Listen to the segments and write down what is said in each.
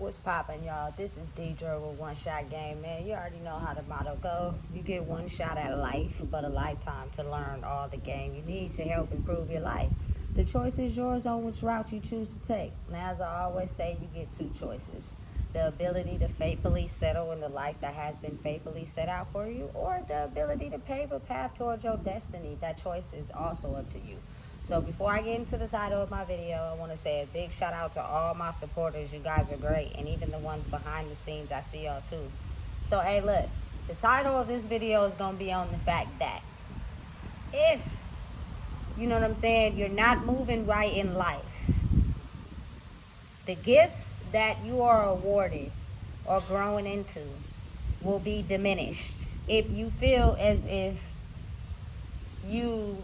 What's poppin', y'all? This is Deidre with One Shot Game, man. You already know how the motto go. You get one shot at life, but a lifetime to learn all the game you need to help improve your life. The choice is yours on which route you choose to take. Now, as I always say, you get two choices. The ability to faithfully settle in the life that has been faithfully set out for you, or the ability to pave a path towards your destiny. That choice is also up to you. So before I get into the title of my video, I want to say a big shout out to all my supporters. You guys are great. And even the ones behind the scenes, I see y'all too. So, hey, look, the title of this video is going to be on the fact that if, you know what I'm saying, you're not moving right in life, the gifts that you are awarded or growing into will be diminished. If you feel as if you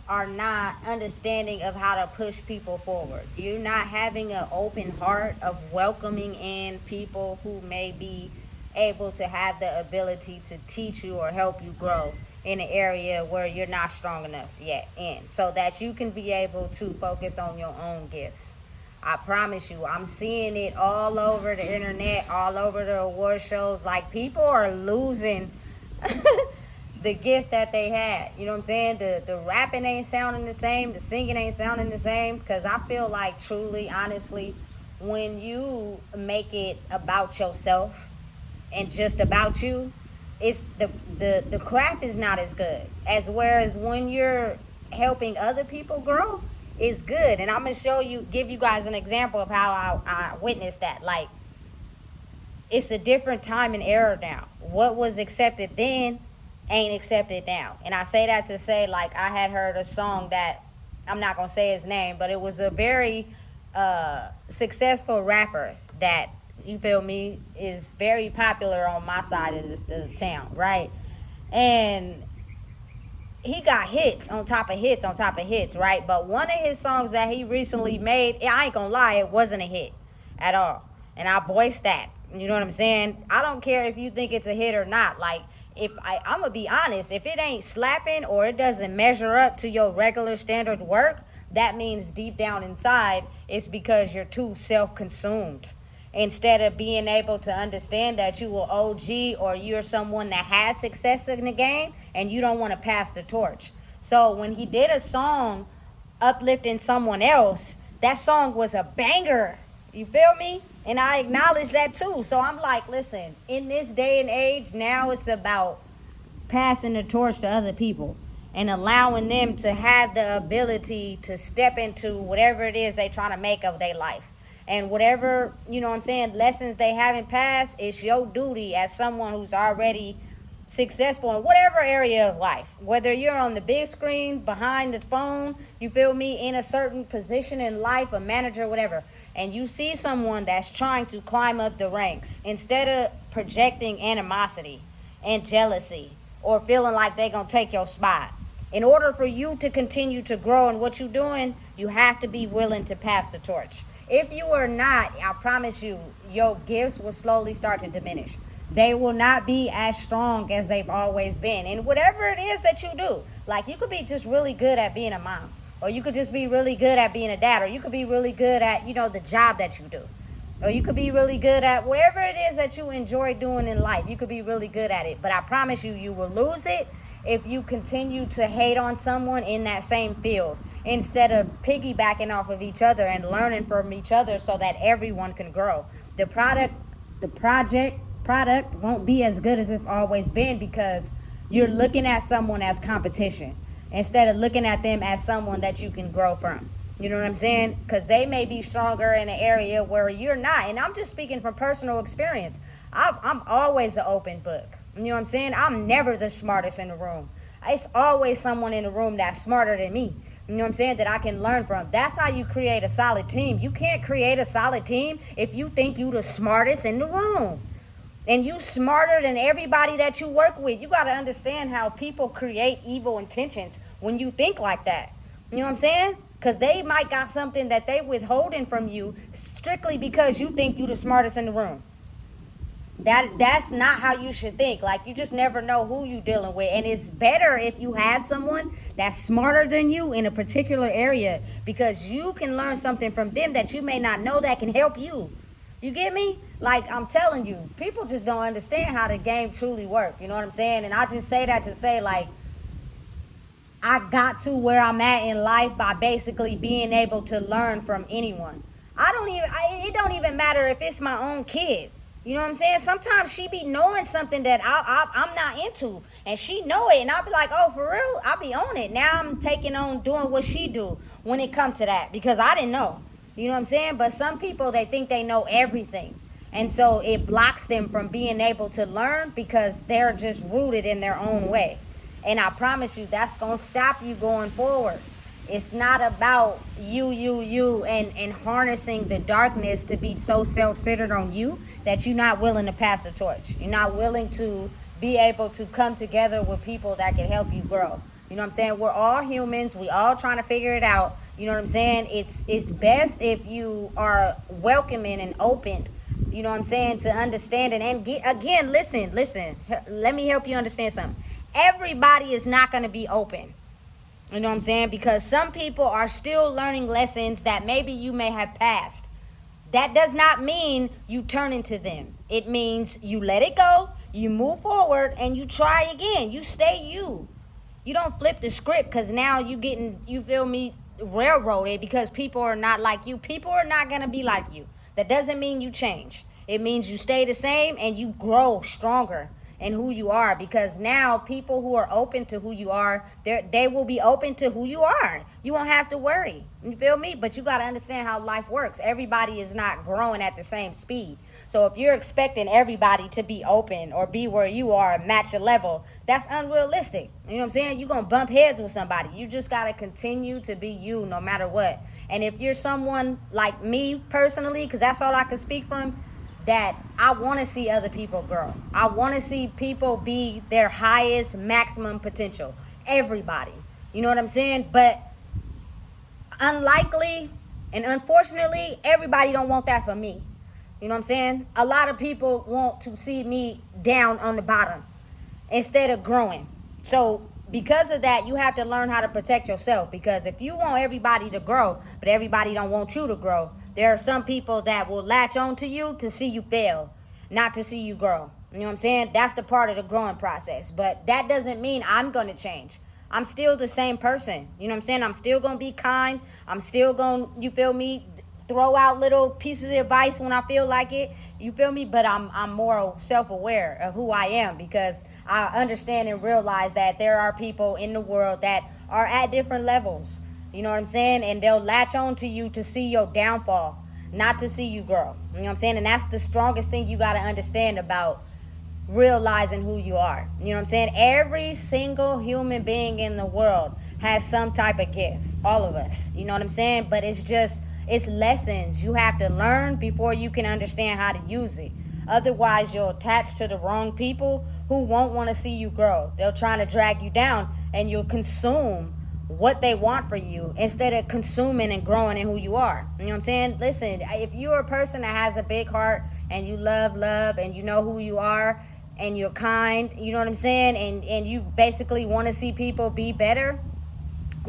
are not understanding of how to push people forward. You're not having an open heart of welcoming in people who may be able to have the ability to teach you or help you grow in an area where you're not strong enough yet in, so that you can be able to focus on your own gifts. I promise you, I'm seeing it all over the internet, all over the award shows. Like, people are losing the gift that they had. You know what I'm saying? The rapping ain't sounding the same. The singing ain't sounding the same. Because I feel like, truly, honestly, when you make it about yourself and just about you, it's the craft is not as good. As whereas when you're helping other people grow, it's good. And I'm going to give you guys an example of how I witnessed that. Like, it's a different time and era now. What was accepted then ain't accepted now. And I say that to say, like, I had heard a song that, I'm not going to say his name, but it was a very successful rapper that, you feel me, is very popular on my side of the town, right? And he got hits on top of hits on top of hits, right? But one of his songs that he recently made, I ain't gonna lie, it wasn't a hit at all. And I voiced that. You know what I'm saying? I don't care if you think it's a hit or not. Like, I'm gonna be honest, if it ain't slapping or it doesn't measure up to your regular standard work, that means deep down inside it's because you're too self-consumed. Instead of being able to understand that you are OG or you're someone that has success in the game and you don't want to pass the torch. So when he did a song uplifting someone else, that song was a banger. You feel me? And I acknowledge that too. So I'm like, listen, in this day and age, now it's about passing the torch to other people and allowing them to have the ability to step into whatever it is they trying to make of their life. And whatever, you know what I'm saying, lessons they haven't passed, it's your duty as someone who's already successful in whatever area of life. Whether you're on the big screen, behind the phone, you feel me, in a certain position in life, a manager, whatever, and you see someone that's trying to climb up the ranks, instead of projecting animosity and jealousy or feeling like they're going to take your spot, in order for you to continue to grow in what you're doing, you have to be willing to pass the torch. If you are not, I promise you, your gifts will slowly start to diminish. They will not be as strong as they've always been. And whatever it is that you do, like, you could be just really good at being a mom, or you could just be really good at being a dad, or you could be really good at, you know, the job that you do, or you could be really good at whatever it is that you enjoy doing in life. You could be really good at it. But I promise you, you will lose it if you continue to hate on someone in that same field, instead of piggybacking off of each other and learning from each other so that everyone can grow. The product won't be as good as it's always been, because you're looking at someone as competition instead of looking at them as someone that you can grow from. You know what I'm saying? Because they may be stronger in an area where you're not. And I'm just speaking from personal experience. I'm always an open book. You know what I'm saying? I'm never the smartest in the room. It's always someone in the room that's smarter than me. You know what I'm saying? That I can learn from. That's how you create a solid team. You can't create a solid team if you think you the smartest in the room. And you smarter than everybody that you work with. You got to understand how people create evil intentions when you think like that. You know what I'm saying? Because they might got something that they withholding from you strictly because you think you the smartest in the room. That's not how you should think. Like, you just never know who you dealing with. And it's better if you have someone that's smarter than you in a particular area, because you can learn something from them that you may not know that can help you. You get me? Like, I'm telling you, people just don't understand how the game truly works. You know what I'm saying? And I just say that to say, like, I got to where I'm at in life by basically being able to learn from anyone. It don't even matter if it's my own kid. You know what I'm saying? Sometimes she be knowing something that I'm not into, and she know it, and I'll be like, oh, for real? I'll be on it. Now I'm taking on doing what she do when it comes to that, because I didn't know. You know what I'm saying? But some people, they think they know everything. And so it blocks them from being able to learn because they're just rooted in their own way. And I promise you, that's going to stop you going forward. It's not about you, and harnessing the darkness to be so self-centered on you that you're not willing to pass the torch. You're not willing to be able to come together with people that can help you grow. You know what I'm saying? We're all humans. We all trying to figure it out. You know what I'm saying? It's best if you are welcoming and open, you know what I'm saying, to understanding. And again, listen. Let me help you understand something. Everybody is not going to be open. You know what I'm saying? Because some people are still learning lessons that maybe you may have passed. That does not mean you turn into them. It means you let it go, you move forward, and you try again. You stay you. You don't flip the script because now you feel me, railroaded because people are not like you. People are not going to be like you. That doesn't mean you change. It means you stay the same and you grow stronger in who you are, because now people who are open to who you are, they will be open to who you are. You won't have to worry. You feel me? But you got to understand how life works. Everybody is not growing at the same speed. So if you're expecting everybody to be open or be where you are and match your level, that's unrealistic. You know what I'm saying? You're going to bump heads with somebody. You just got to continue to be you no matter what. And if you're someone like me personally, because that's all I can speak from, that I want to see other people grow. I want to see people be their highest maximum potential. Everybody. You know what I'm saying? But unlikely and unfortunately, everybody don't want that for me. You know what I'm saying? A lot of people want to see me down on the bottom instead of growing. So because of that, you have to learn how to protect yourself, because if you want everybody to grow, but everybody don't want you to grow, there are some people that will latch on to you to see you fail, not to see you grow. You know what I'm saying? That's the part of the growing process. But that doesn't mean I'm going to change. I'm still the same person. You know what I'm saying? I'm still going to be kind. I'm still going to, you feel me, throw out little pieces of advice when I feel like it. You feel me? But I'm more self-aware of who I am, because I understand and realize that there are people in the world that are at different levels. You know what I'm saying? And they'll latch on to you to see your downfall, not to see you grow. You know what I'm saying? And that's the strongest thing you got to understand about realizing who you are. You know what I'm saying? Every single human being in the world has some type of gift. All of us. You know what I'm saying? But it's lessons you have to learn before you can understand how to use it. Otherwise, you'll attach to the wrong people who won't want to see you grow. They'll try to drag you down, and you'll consume what they want for you instead of consuming and growing in who you are. You know what I'm saying? Listen, if you're a person that has a big heart and you love, and you know who you are and you're kind, you know what I'm saying? And you basically want to see people be better,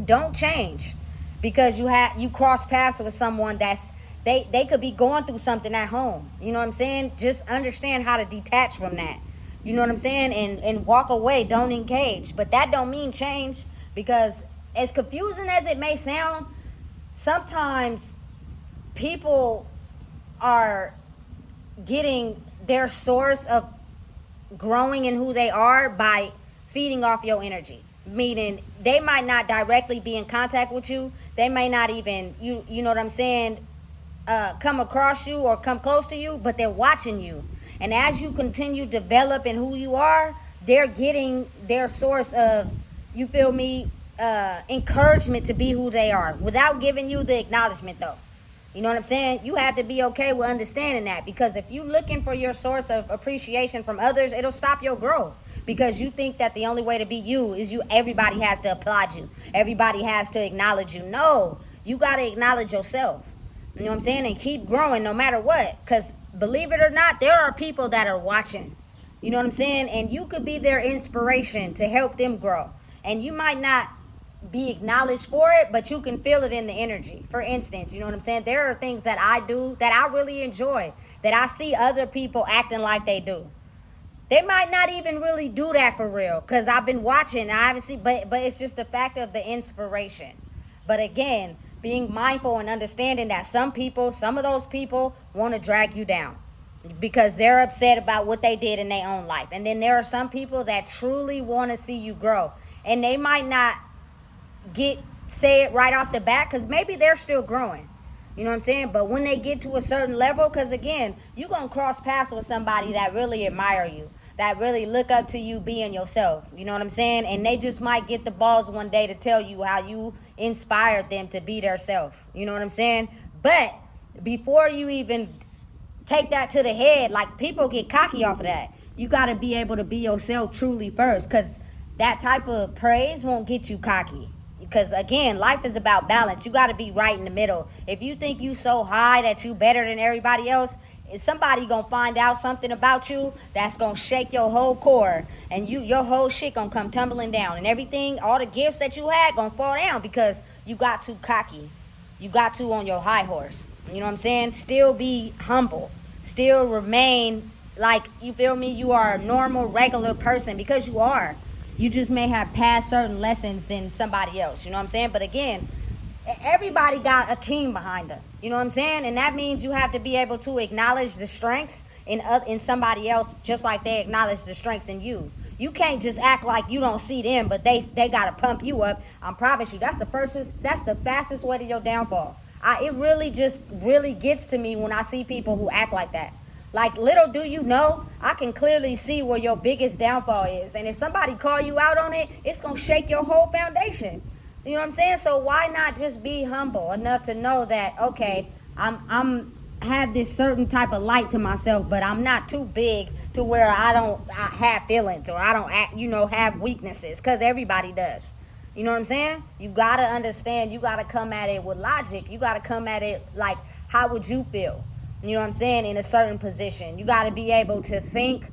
don't change. Because you cross paths with someone that's they could be going through something at home. You know what I'm saying? Just understand how to detach from that. You know what I'm saying? And walk away. Don't engage. But that don't mean change, because as confusing as it may sound, sometimes people are getting their source of growing in who they are by feeding off your energy. Meaning they might not directly be in contact with you. They may not even, you know what I'm saying, come across you or come close to you, but they're watching you. And as you continue developing who you are, they're getting their source of, you feel me, encouragement to be who they are without giving you the acknowledgement though. You know what I'm saying? You have to be okay with understanding that, because if you're looking for your source of appreciation from others, it'll stop your growth. Because you think that the only way to be you is everybody has to applaud you. Everybody has to acknowledge you. No, you got to acknowledge yourself. You know what I'm saying? And keep growing no matter what. Because believe it or not, there are people that are watching. You know what I'm saying? And you could be their inspiration to help them grow. And you might not be acknowledged for it, but you can feel it in the energy. For instance, you know what I'm saying? There are things that I do that I really enjoy, that I see other people acting like they do. They might not even really do that for real, because I've been watching and I haven't seen, but it's just the fact of the inspiration. But again, being mindful and understanding that some of those people want to drag you down because they're upset about what they did in their own life. And then there are some people that truly want to see you grow. And they might not say it right off the bat, because maybe they're still growing. You know what I'm saying? But when they get to a certain level, because again, you're going to cross paths with somebody that really admire you, that really look up to you being yourself. You know what I'm saying? And they just might get the balls one day to tell you how you inspired them to be their self. You know what I'm saying? But before you even take that to the head, like, people get cocky off of that. You got to be able to be yourself truly first, because that type of praise won't get you cocky. Because again, life is about balance. You got to be right in the middle. If you think you so high that you better than everybody else, somebody gonna find out something about you that's gonna shake your whole core, and your whole shit gonna come tumbling down, and everything, all the gifts that you had, gonna fall down because you got too cocky. You got too on your high horse. You know what I'm saying? Still be humble. Still remain like, you feel me, you are a normal, regular person, because you are. You just may have passed certain lessons than somebody else. You know what I'm saying? But again, everybody got a team behind them. You know what I'm saying? And that means you have to be able to acknowledge the strengths in somebody else, just like they acknowledge the strengths in you. You can't just act like you don't see them, but they gotta pump you up. I promise you, that's the fastest way to your downfall. It really gets to me when I see people who act like that. Like, little do you know, I can clearly see where your biggest downfall is. And if somebody call you out on it, it's going to shake your whole foundation. You know what I'm saying? So why not just be humble enough to know that, okay, I'm have this certain type of light to myself, but I'm not too big to where I have feelings, or I don't have weaknesses, because everybody does. You know what I'm saying? You got to understand, you got to come at it with logic. You got to come at it like, how would you feel? You know what I'm saying? In a certain position. You got to be able to think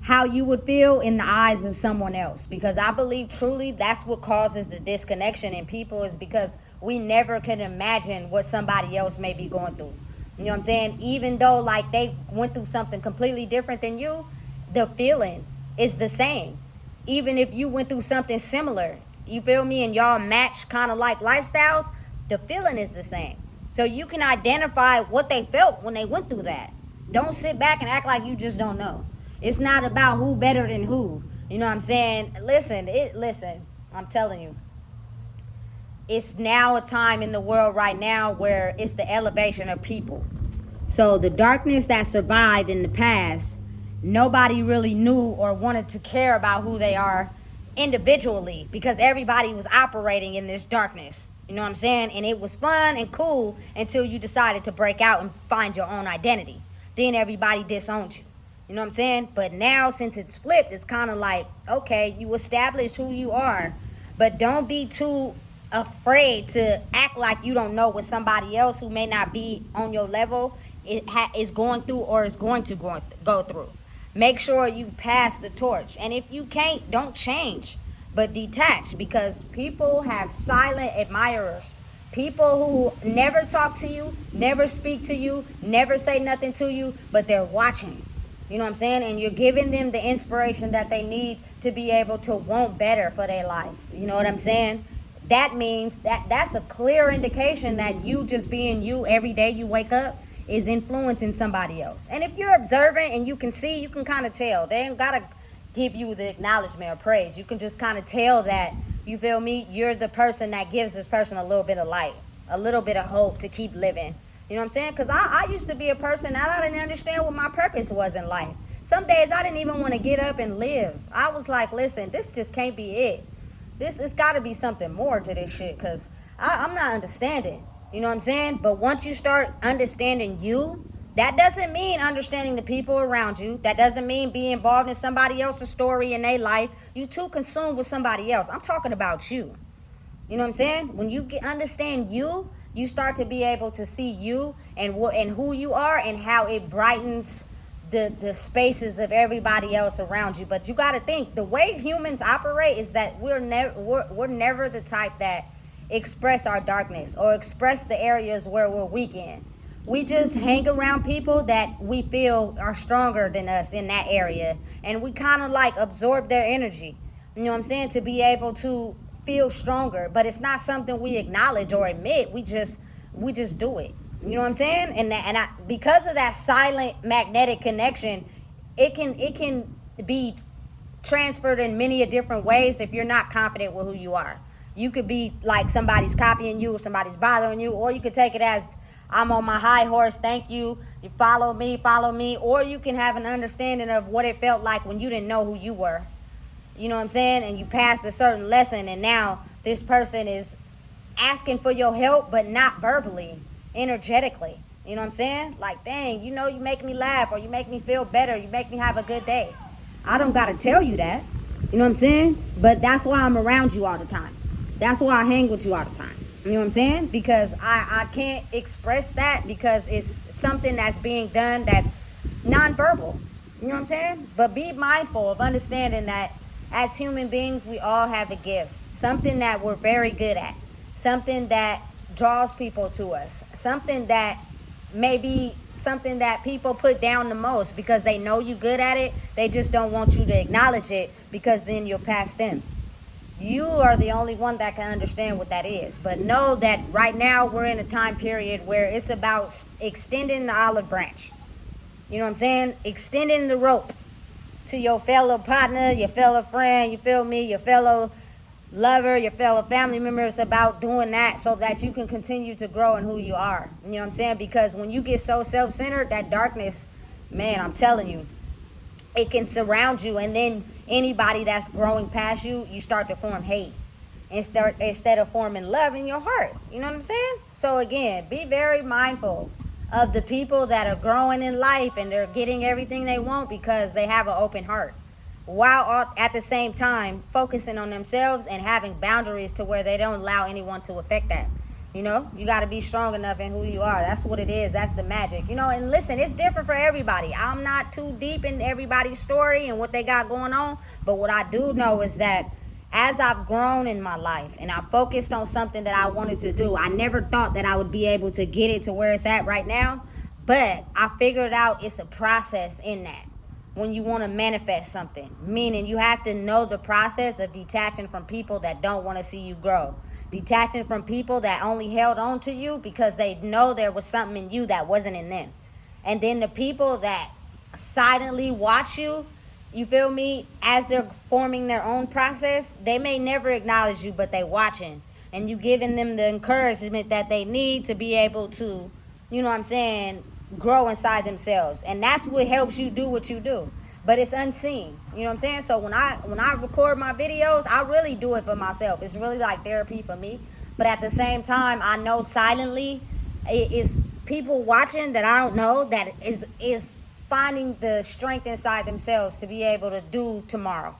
how you would feel in the eyes of someone else. Because I believe truly that's what causes the disconnection in people, is because we never can imagine what somebody else may be going through. You know what I'm saying? Even though, like, they went through something completely different than you, the feeling is the same. Even if you went through something similar, you feel me, and y'all match kind of like lifestyles, the feeling is the same. So you can identify what they felt when they went through that. Don't sit back and act like you just don't know. It's not about who better than who. You know what I'm saying? Listen, I'm telling you. It's now a time in the world right now where it's the elevation of people. So the darkness that survived in the past, nobody really knew or wanted to care about who they are individually, because everybody was operating in this darkness. You know what I'm saying? And it was fun and cool until you decided to break out and find your own identity. Then everybody disowned you. You know what I'm saying? But now, since it's flipped, it's kind of like, okay, you establish who you are, but don't be too afraid to act like you don't know what somebody else who may not be on your level is going through or is going to go through. Make sure you pass the torch. And if you can't, don't change, but detach, because people have silent admirers. People who never talk to you, never speak to you, never say nothing to you, but they're watching. You know what I'm saying? And you're giving them the inspiration that they need to be able to want better for their life. You know what I'm saying? That means that's a clear indication that you just being you every day you wake up is influencing somebody else. And if you're observant and you can see, you can kind of tell. They ain't got to give you the acknowledgement or praise. You can just kind of tell that, you feel me, you're the person that gives this person a little bit of light, a little bit of hope to keep living. You know what I'm saying? Because I used to be a person that I didn't understand what my purpose was in life. Some days I didn't even want to get up and live. I was like, listen, this just can't be it. It's got to be something more to this shit, because I'm not understanding. You know what I'm saying? But once you start understanding you, that doesn't mean understanding the people around you. That doesn't mean being involved in somebody else's story in their life. You too consumed with somebody else. I'm talking about you. You know what I'm saying? When you understand you, you start to be able to see you and who you are and how it brightens the spaces of everybody else around you. But you got to think, the way humans operate is that we're never the type that express our darkness or express the areas where we're weak in. We just hang around people that we feel are stronger than us in that area, and we kind of like absorb their energy, you know what I'm saying, to be able to feel stronger. But it's not something we acknowledge or admit. We just do it. You know what I'm saying? And because of that silent magnetic connection, it can be transferred in many different ways if you're not confident with who you are. You could be like somebody's copying you or somebody's bothering you, or you could take it as, I'm on my high horse, thank you, you follow me, or you can have an understanding of what it felt like when you didn't know who you were. You know what I'm saying? And you passed a certain lesson, and now this person is asking for your help, but not verbally, energetically. You know what I'm saying? Like, dang, you make me laugh, or you make me feel better, you make me have a good day. I don't gotta tell you that. You know what I'm saying? But that's why I'm around you all the time. That's why I hang with you all the time. You know what I'm saying? Because I can't express that because it's something that's being done that's nonverbal. You know what I'm saying? But be mindful of understanding that as human beings, we all have a gift. Something that we're very good at. Something that draws people to us. Something that maybe something that people put down the most because they know you're good at it. They just don't want you to acknowledge it because then you'll pass them. You are the only one that can understand what that is. But know that right now we're in a time period where it's about extending the olive branch. You know what I'm saying? Extending the rope to your fellow partner, your fellow friend, you feel me, your fellow lover, your fellow family member. It's about doing that so that you can continue to grow in who you are. You know what I'm saying? Because when you get so self-centered, that darkness, man, I'm telling you, it can surround you, and then anybody that's growing past you, you start to form hate instead of forming love in your heart. You know what I'm saying? So again, be very mindful of the people that are growing in life and they're getting everything they want because they have an open heart, while at the same time focusing on themselves and having boundaries to where they don't allow anyone to affect that. You got to be strong enough in who you are. That's what it is. That's the magic. And listen, it's different for everybody. I'm not too deep in everybody's story and what they got going on. But what I do know is that as I've grown in my life and I focused on something that I wanted to do, I never thought that I would be able to get it to where it's at right now. But I figured out it's a process in that. When you want to manifest something, meaning you have to know the process of detaching from people that don't want to see you grow, detaching from people that only held on to you because they know there was something in you that wasn't in them, and then the people that silently watch you, you feel me, as they're forming their own process. They may never acknowledge you, but they watching, and you giving them the encouragement that they need to be able to, you know what I'm saying, grow inside themselves. And that's what helps you do what you do, but it's unseen. You know what I'm saying? So when I record my videos, I really do it for myself. It's really like therapy for me. But at the same time, I know silently it is people watching that I don't know that is finding the strength inside themselves to be able to do tomorrow,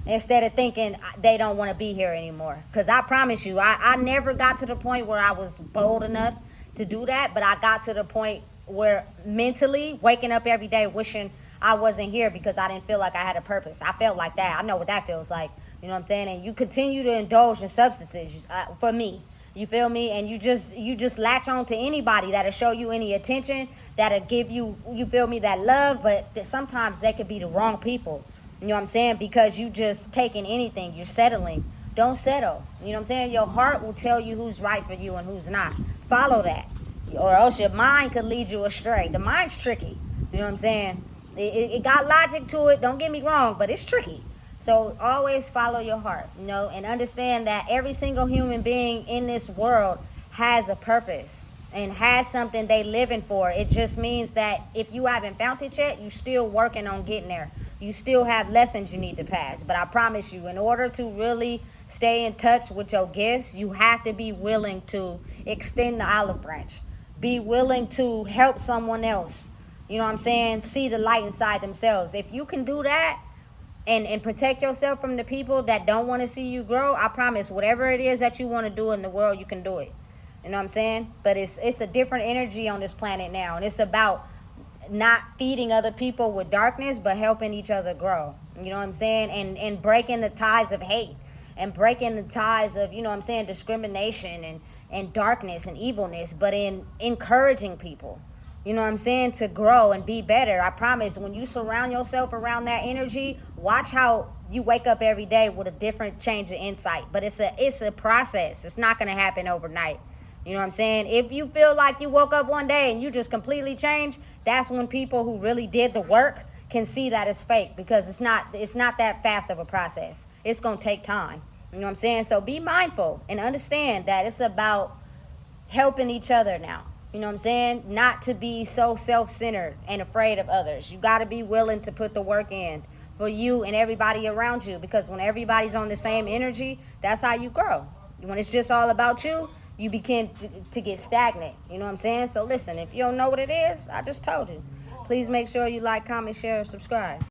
instead of thinking they don't want to be here anymore. Because I promise you, I never got to the point where I was bold enough to do that, but I got to the point where mentally waking up every day wishing I wasn't here because I didn't feel like I had a purpose. I felt like that. I know what that feels like. You know what I'm saying? And you continue to indulge in substances, for me. You feel me? And you just latch on to anybody that'll show you any attention, that'll give you feel me, that love, but sometimes they could be the wrong people. You know what I'm saying? Because you just taking anything. You're settling. Don't settle. You know what I'm saying? Your heart will tell you who's right for you and who's not. Follow that. Or else your mind could lead you astray. The mind's tricky. You know what I'm saying? It got logic to it, don't get me wrong, but it's tricky. So always follow your heart, and understand that every single human being in this world has a purpose and has something they living for. It just means that if you haven't found it yet, you still working on getting there. You still have lessons you need to pass. But I promise you, in order to really stay in touch with your gifts, you have to be willing to extend the olive branch. Be willing to help someone else. You know what I'm saying? See the light inside themselves. If you can do that and protect yourself from the people that don't want to see you grow, I promise whatever it is that you want to do in the world, you can do it. You know what I'm saying? But it's a different energy on this planet now. And it's about not feeding other people with darkness, but helping each other grow. You know what I'm saying? And breaking the ties of hate, and breaking the ties of, you know what I'm saying, discrimination and darkness and evilness, but in encouraging people, you know what I'm saying, to grow and be better. I promise, when you surround yourself around that energy, watch how you wake up every day with a different change of insight. But it's a process. It's not going to happen overnight. You know what I'm saying? If you feel like you woke up one day and you just completely changed, that's when people who really did the work can see that it's fake, because it's not that fast of a process. It's going to take time. You know what I'm saying? So be mindful and understand that it's about helping each other now. You know what I'm saying? Not to be so self-centered and afraid of others. You got to be willing to put the work in for you and everybody around you, because when everybody's on the same energy, that's how you grow. When it's just all about you, you begin to get stagnant. You know what I'm saying? So listen, if you don't know what it is, I just told you. Please make sure you like, comment, share, and subscribe.